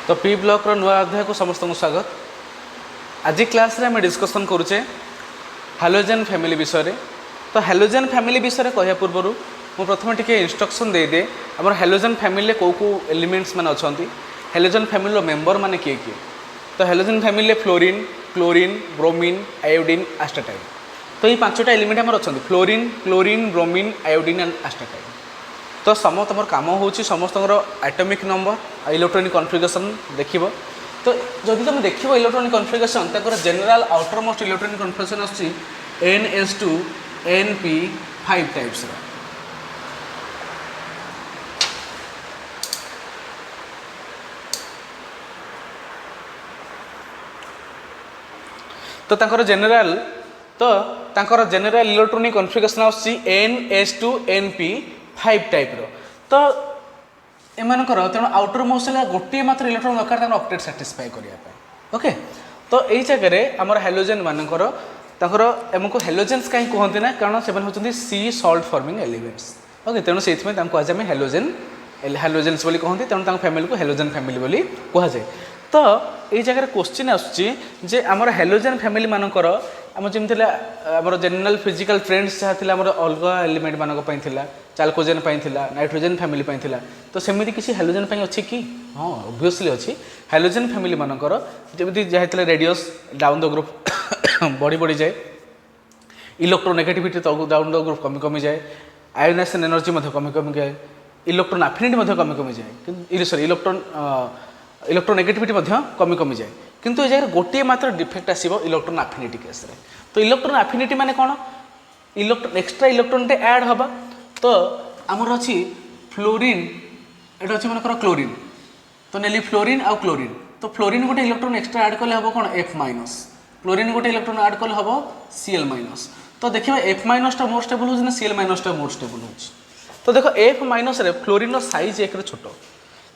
तो P block रो नुआ अध्याय को समस्त को स्वागत। आज क्लास रे आम डिस्कसन करुचे हालोजेन फैमिली विषय। तो हालोजेन फैमिली विषय कहया पूर्व मु प्रथम टिके इंस्ट्रक्शन दे दे आम हालोजेन फैमिली को एलिमेंट्स मान अच्छा हालोजेन फैमिली मेंबर माने किए किए। तो halogen family fluorine chlorine bromine iodine एस्टाटाइन। तो ये पांचटा एलिमेंट आम अच्छा fluorine chlorine bromine iodine and एस्टाटाइन। तो समस्त आम कम हो समस्त एटॉमिक नंबर इलेक्ट्रॉनिक कॉन्फ़िगरेशन देखिबो। तो जदि तुम देख इलेक्ट्रॉनिक कॉन्फ़िगरेशन तर general outer most electronic configuration आछि NS2 NP5 टाइप्स। तो तांकर जनरल इलेक्ट्रॉनिक कॉन्फ़िगरेशन आछि NS2 NP5 टाइप रो। तो एमानकर तेणु आउटर मोस्ट गोटे मात्र इलेक्ट्रॉन दरकार ऑक्टेट सैटिस्फाई करने। ओके, तो यही जगह आमर हालोजेन मानकर आमको हालोजेन्स कहीं कहते ना कारण से होती सी सॉल्ट फॉर्मिंग एलिमेंट्स। ओके, तेणु से कहुए हालोजेन हालोजेन्स बोली कहते तेणु फैमिली को हालोजेन फैमिली बोली कहुए। तो ये जगह क्वेश्चन आसुच्ची आमर हालोजेन फैमिली मानकर आम जमी आम जनरल फिजिकल ट्रेंड्स जहाँ थी अलग एलिमेंट मानक चाल्कोजेन नाइट्रोजेन फैमिली तो सेमती किसी हालोजेन अच्छी कि? हाँ, ऑब्वियसली अच्छी। हालोजेन फैमिली मानकर जमी जहाँ रेडियस डाउन द ग्रुप बढ़ी बढ़ी जाए, इलेक्ट्रोनेगेटिविटी डाउन द ग्रुप कमी कमी जाए, आयोनाइजेशन एनर्जी कमी कमी जाए, इलेक्ट्रोन एफिनिटी कमी कमी जाए, सॉरी इलेक्ट्रोनेगेटिविटी कमी कमी जाए। किंतु ये जगह गोटे मात्र डिफेक्ट आसो इलेक्ट्रोन एफिनिटी केस रे। तो इलेक्ट्रोन एफिनिटी माने कौन? एक्सट्रा इलेक्ट्रोन टे ऐड हबा। तो आमर अच्छी फ्लोरीन एटा अच्छी मानकर क्लोरीन। तो नेली फ्लोरीन आउ क्लोरीन। तो फ्लोरीन गोटे इलेक्ट्रोन एक्सट्रा ऐड कले हम कौन F-, क्लोरीन गोटे इलेक्ट्रोन ऐड कले हम Cl-। तो देखिए F- टा मोर स्टेबल हो Cl- टा मोर स्टेबल हो। तो देख F- रे फ्लोरीन साइज एक छोट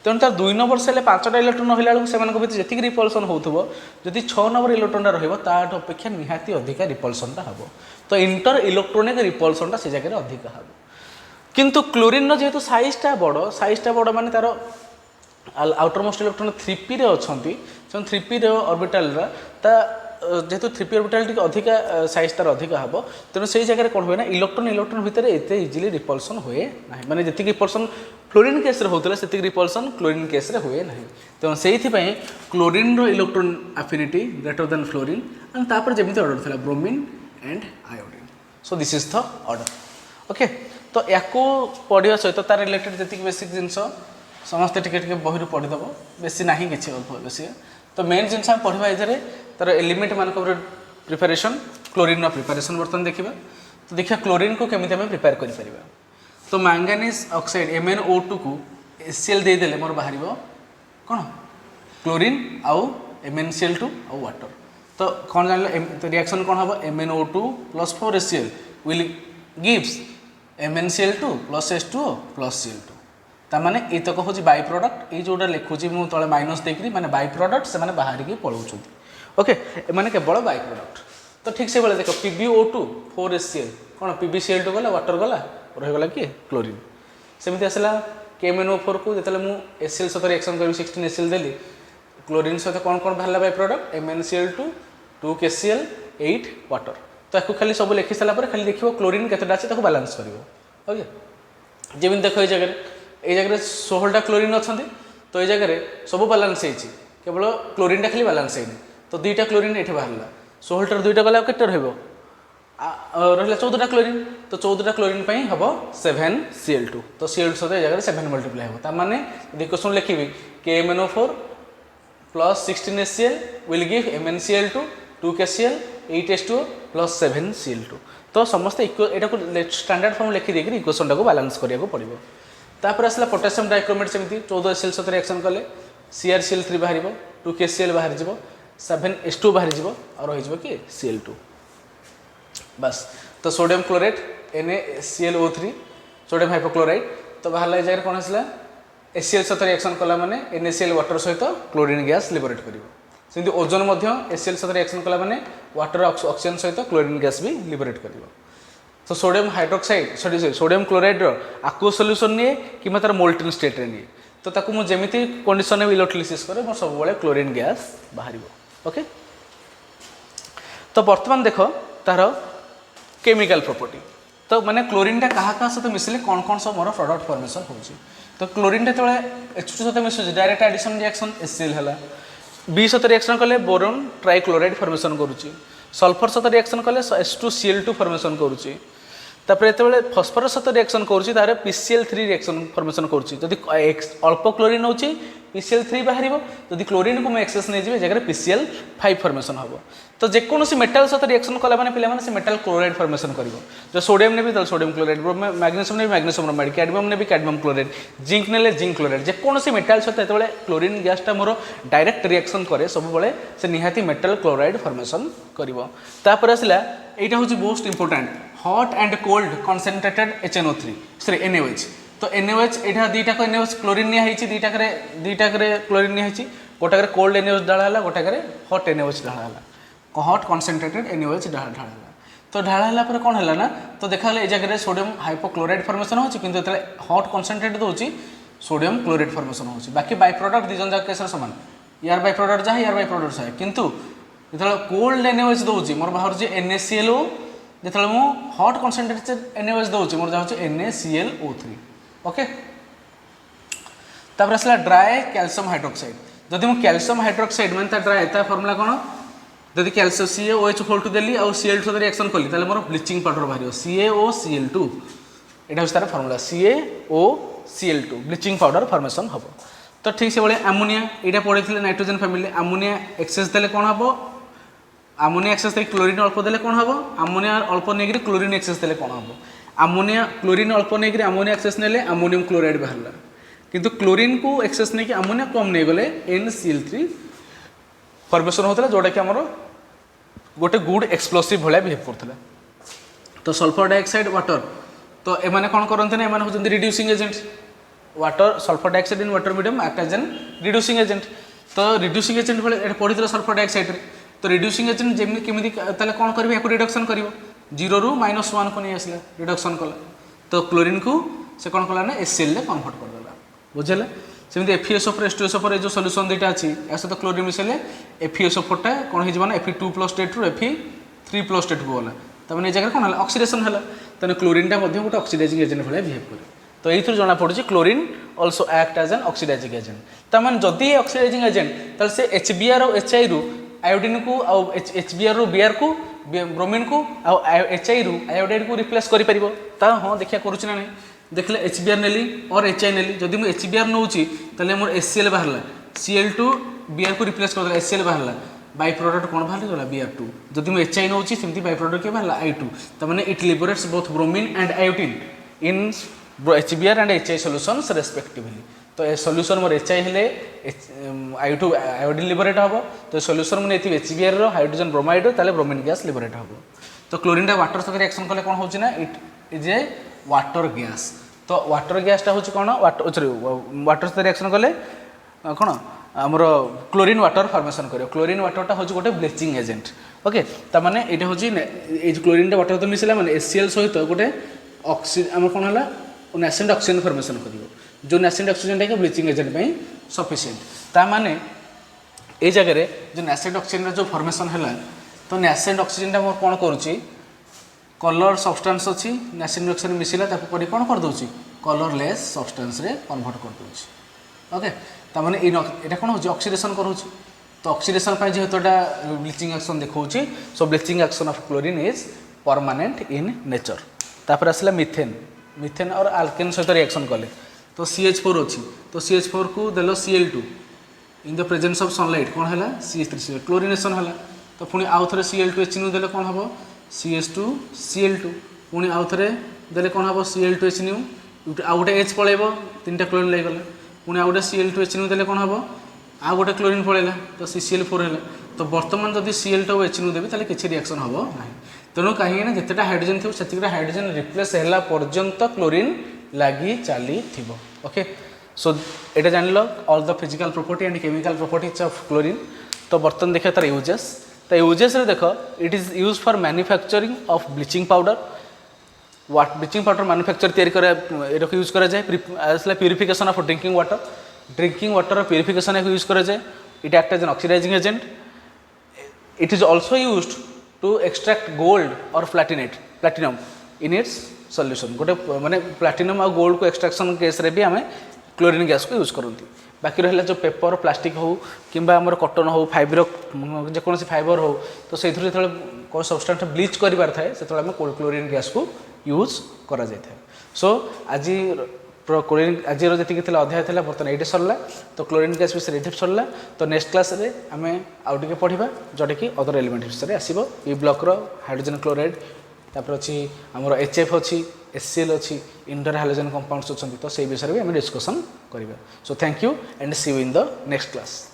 तेणु तार 2 नंबर सेल 5टा इलेक्ट्रोन रहा बेलू से जी रिपल्सन होती जदि 6 नंबर इलेक्ट्रोन अपेक्षा निहाती अधिक रिपल्सनटा हम। तो इंटर इलेक्ट्रोनिक रिपल्सनटा से जगह अधिक हम। किंतु क्लोरीन जेहेतु साइजटा बड़ माने तार आउटर मोस्ट इलेक्ट्रोन 3p अच्छा 3p ऑर्बिटल जेहेतु 3p ऑर्बिटल टी अधिक साइज तार अधिक हम। तेणु से जगह कौन हुए ना इलेक्ट्रोन भितर एत इजिली रिपल्सन हुए ना, माने जी रिपल्सन फ्लोरीन केस होता है रिपल्सन क्लोरीन केस हुए ना। तेणु से chlorine electron affinity greater than fluorine and तापर जमी ऑर्डर था bromine and iodine. So this is the order. Okay, तो या पढ़ा सहित तार रिलेटेड जी बेसिक जिनस समस्ते टिके बही पढ़ीदेव बेसी ना कि बेसी। तो मेन जिन पढ़ा ये तार एलिमेंट मान प्रिपेरेसन क्लोरीन प्रिपेरेसन बर्तमान देखा। तो देखिए क्लोरीन को केमी आम प्रिपेयर कर। तो मैंगानीज ऑक्साइड MnO2 को HCl देदेले मोर बाहर कौन क्लोरीन आउ MnCl2 आउ वाटर। तो कौन जान तो रिएक्शन कौन हम MnO2 + 4HCl will gives MnCl2 + H2O + Cl2। ताने ये हूँ बाई प्रडक्ट ये जोटा लिखुची मुझे तले माइनस देकरी माने बाई प्रडक्ट से बाहर की पलाऊँ। ओके, मैंने केवल बाई प्रडक्ट। तो ठीक से देख PbO2 4HCl कौन PbCl2 गला वाटर गला रहीगला कि क्लोरीन। सेमती आसला KMnO4 को जो मुझे HCl सहित रिएक्शन करी 16 HCl देली क्लोरीन सहित कौन कौन बाहर by product MnCl2 2 KCl 8 water. तो या खाली सब लिखि सारापर खाली देखो क्लोरीन केतटा अच्छे बालांस कर। ओके, जमी देख ये जगह 16टा क्लोरीन अच्छा। तो ये जगह सब बालांस होती केवल क्लोरीनटा खाली बालांस है। तो 2टा क्लोरीन ये बाहर 16 2टा गला के रहा 14टा क्लोरीन। तो 14टा क्लोरीन हम 7Cl2। तो Cl2 सहित जगह 7 मल्टीप्लाई हम। माने इक्वेशन लिखी KMnO4 + 16 HCl will give MnCl2 2 KCl 8 H2O + 7 Cl2। तो समस्त यहाँ स्टैंडर्ड फॉर्म लिखी देकर इक्वेशन को बालांस करा पड़ो। तापर आसला पोटेशियम डाइक्रोमेट सेमती 14 HCl सहित रिएक्शन कले CrCl3 बाहर 2 KCl बाहर 7 H2O बाहर और रही कि Cl2 बस। तो sodium chloride NaClO3 sodium hypochloride. तो बाहर जगह कौन आसला HCl सहित रिएक्शन कला माने NaCl वाटर सहित क्लोरीन गैस लिबरेट कर। ओजोन HCl सहित रिएक्शन कला माने वाटर ऑक्सीजन सहित क्लोरीन गैस भी लिबरेट कर। तो sodium hydroxide sodium chloride aqueous solution निए कि तार मोल्टेन स्टेट रे निए। तो ताकू मु जेमिति कंडीशन में इलेक्ट्रोलिसिस करे मोर सब बेले क्लोरीन गैस बाहर। ओके तो वर्तमान देख तार केमिकल प्रॉपर्टी तो माने क्लोरीन टा कहा सहित मिसले कौन कौन सब मोर प्रोडक्ट फॉर्मेशन होची। तो क्लोरीन टा तले H2 सहित मिसुची डायरेक्ट एडिशन रिएक्शन HCl हला बी सहित रिएक्शन कले बोरोन ट्राइक्लोराइड फॉर्मेशन करूची सल्फर सहित रिएक्शन कले H2Cl2 फॉर्मेशन करूची तापर एतबेले फॉस्फरस सहित रिएक्शन करूची तारे PCl3 रिएक्शन फॉर्मेशन करूची जदि अल्प क्लोरीन होची PCl3 बाहरिबो जदि क्लोरीन को मैं एक्सेस नै जिवे जगह PCl5 फॉर्मेशन हबो। तो जेकोसी मेटल सहित रिएक्शन कला माने पिला माने से मेटल क्लोराइड फॉर्मेशन करिवो जो सोडियम ने भी तो सोडियम क्लोराइड मैग्नीशियम ने भी मैग्नीशियम ब्रोमाइड कैडमियम ने भी कैडमियम क्लोराइड जिंक ने जिंक क्लोराइड जेकोसी मेटल सहित एतबेले क्लोरीन गैस टा मोर डायरेक्ट रिएक्शन करे सब बेले से निहाती मेटल क्लोराइड फॉर्मेशन करिवो। तापर आसला एटा होची most important hot and cold concentrated HNO3 sorry NaOH। तो NaOH एटा दीटा को NaOH क्लोरीन निया हिची दीटा करे क्लोरीन निया हिची गोटा करे कोल्ड NaOH डाला हला गोटा करे हॉट NaOH डाला हला हॉट कंसंट्रेटेड NaOH ढाला तो ढाला पर कौन है ना तो देखा ए जगह सोडियम हाइपोक्लोराइड फॉर्मेशन होची किंतु एतले हॉट कंसंट्रेट दोची सोडियम क्लोराइड फॉर्मेशन होची बाकी बाय प्रोडक्ट दिजन जाक केस समान यार बाय प्रोडक्ट जा यार बाय प्रोडक्ट जा किंतु जेतले कोल्ड NaOH दोची मोर बाहर जे NaClO जेतले मु हॉट कंसंट्रेटेड NaOH दोची मोर जा होची NaClO3। ओके तापर असला ड्राई कैल्शियम हाइड्रोक्साइड जदि मु कैल्शियम हाइड्रोक्साइड माने ता ड्राई ता फार्मूला कोन जदि कैल्शियम CaOH देली और Cl2 सहित रिएक्शन कली ताले मोर ब्लीचिंग पाउडर बाहरियो CaOCl2 एटा होस तार formula CaOCl2 bleaching powder formation हबो। तो ठीक से बळे अमोनिया एटा पढिथिले नाइट्रोजन फैमिली अमोनिया एक्सेस देले कोन हबो अमोनिया एक्सेस देले क्लोरीन अल्प देले कोन हबो अमोनिया अल्प नेगिरि क्लोरीन एक्सेस देले कोन हबो अमोनिया क्लोरीन अल्प नेगिरि अमोनिया एक्सेस नेले अमोनियम क्लोराइड बाहरला किंतु क्लोरीन को एक्सेस नेकि अमोनिया कम नै गले NCl3 फॉर्मेशन होता जोटा कि आमर गोटे गुड एक्सप्लोसिव भाया बिहेव करता। तो सल्फर डाइऑक्साइड वाटर तो एमाने कौन करते हैं एमाने होचंदी reducing agent water sulphur dioxide in water medium act as an reducing agent. तो रिड्यूसिंग एजेंट भाई पढ़ी सल्फर डाइऑक्साइड तो रिड्यूसिंग एजेंट जमी केमी कौन कर रिडक्शन कर 0 ରୁ -1 को नहीं आसला रिडक्शन कला तो क्लोरीन को से कौन कला ना HCl कन्वर्ट करदेला बुझेला सेमती FeSO4 H2SO4 जो सॉल्यूशन दुईटा अच्छी या सहित क्लोरीन मिसेले FeSO4 टा कौन हो Fe2+ स्टेट रु Fe3+ स्टेट को गला तमें जगह कौन है ऑक्सीडेशन है तेना क्लोरीन टा गोटे ऑक्सीडाइजिंग एजेंट भाई बिहेव करे। तो ये जना पड़ी chlorine also act as an oxidising agent तमें जदि ऑक्सीडाइजिंग एजेंट ताल से HBr और HI रु आयोडीन को HBr रु Br को ब्रोमीन को HI रु आयोडाइड को रिप्लेस कर पार ता हाँ देखिए करुच्ची ना नहीं देखले HBr नेली और HI नेली जदि मुझे HBr नौची ताले मोर HCl बाहरला Cl2 Br को रिप्लेस कर HCl बाहरला बाय प्रोडक्ट कौन बाहर गला Br2 जदि मुझे HI नौची सेमती बाय प्रोडक्ट के बाहरला I2 तमाने it liberates both bromine and iodine in HBr and HI solutions respectively. तो ए सॉल्यूशन मोर HI हेले I2 आयोडीन लिबरेट हबो तो सॉल्यूशन में नेति HBr रो हाइड्रोजन ब्रोमाइड ताले ब्रोमीन गैस लिबरेट हबो। तो क्लोरीन टा वाटर सहित रिएक्शन कले कौन होची ना it is a water gas. तो वाटर गैसटा हूँ कौन वाटर सहित रिएक्शन कले कौन आमर क्लोरीन वाटर फॉर्मेशन करियो क्लोरीन वाटरटा हूँ गोटे ब्लीचिंग एजेंट। ओके तामाने एटा हूँ क्लोरीन वाटर तो मिसला माने HCl सहित गोटे आम कौन है नेसेंट ऑक्सीजन फॉर्मेशन करियो जो नेसेंट ऑक्सीजन टा ब्लीचिंग एजेंट पे सफिशिएंट तामाने ए जगह जो नेसेंट ऑक्सीजन जो फॉर्मेशन है तो नेसेंट ऑक्सीजन टा मोर कौन करुच्ची कलर सब्सटेंस अच्छी नेसेंट ऑक्सीजन मिसिला ताको कौन कर दूची कलरलेस सब्सटेंस रे कन्वर्ट कर दूची। ओके तामाने एटा कौन हो ऑक्सीडेशन करूची तो ऑक्सीडेशन पर जेहेतु ब्लीचिंग एक्शन देखा so bleaching action of chlorine is permanent in nature. तापर आसला मिथेन मिथेन और आल्केन सहित रिएक्शन कले तो CH4 अच्छी तो CH4 को देलो Cl2 in the presence of sunlight कौन है CH3 क्लोरिनेशन है तो पुणी आउ थे Cl2 HNO देले कौन हम CH2 Cl2 पुणी आउ थे देले कौन हम Cl2 HNO आउ गोटे H पलैब 3टा क्लोरीन लगे पुणी आउ गोटे Cl2 HNO देले कौन हम आउ गोटे क्लोरीन पलैला तो CCl4 है तो बर्तमान जब Cl2 और HNO देवी ताले किसी रिएक्शन हम ना तेणु कहीं जितेटा हाइड्रोजन थी से हाइड्रोजन रिप्लेस है पर्यंत क्लोरीन लगी चली थी। ओके सो ये जान लो all the physical property and chemical properties of chlorine. तो बर्तन देखा तार यूजेस तो यूजेस देख it is use for manufacturing of bleaching powder bleaching powder manufacture तैयारी यूज कराए purification of drinking water drinking water purification use करे जाए it act as an oxidising agent it is also used to extract gold और platinum in its solution गोटे माने platinum और gold को extraction case रे भी आम क्लोरीन गैस को यूज करती बाकी रहा जो पेपर प्लास्टिक हो कि कटन हो फाइबर जेकोसी फाइबर हो तो से कौन सबस्टांस ब्लीच कर थाए से आम क्लोरीन गैस को यूज करा सो आज क्लोरीन आज जी अध्याय था बर्तमान ये सरला तो क्लोरीन गैस विषय ये सरला तो नेक्स्ट क्लास रे आम आउ टे पढ़ा जोटा कि अदर एलिमेंट विषय आसो ई ब्लॉक हाइड्रोजन क्लोराइड तापर अच्छी आमर HF अच्छी HCl अच्छी इंटर हाइड्रोजन कंपाउंड्स अच्छा तो से विषय भी आम डिस्कसन करिबा so thank you and see you in the next class.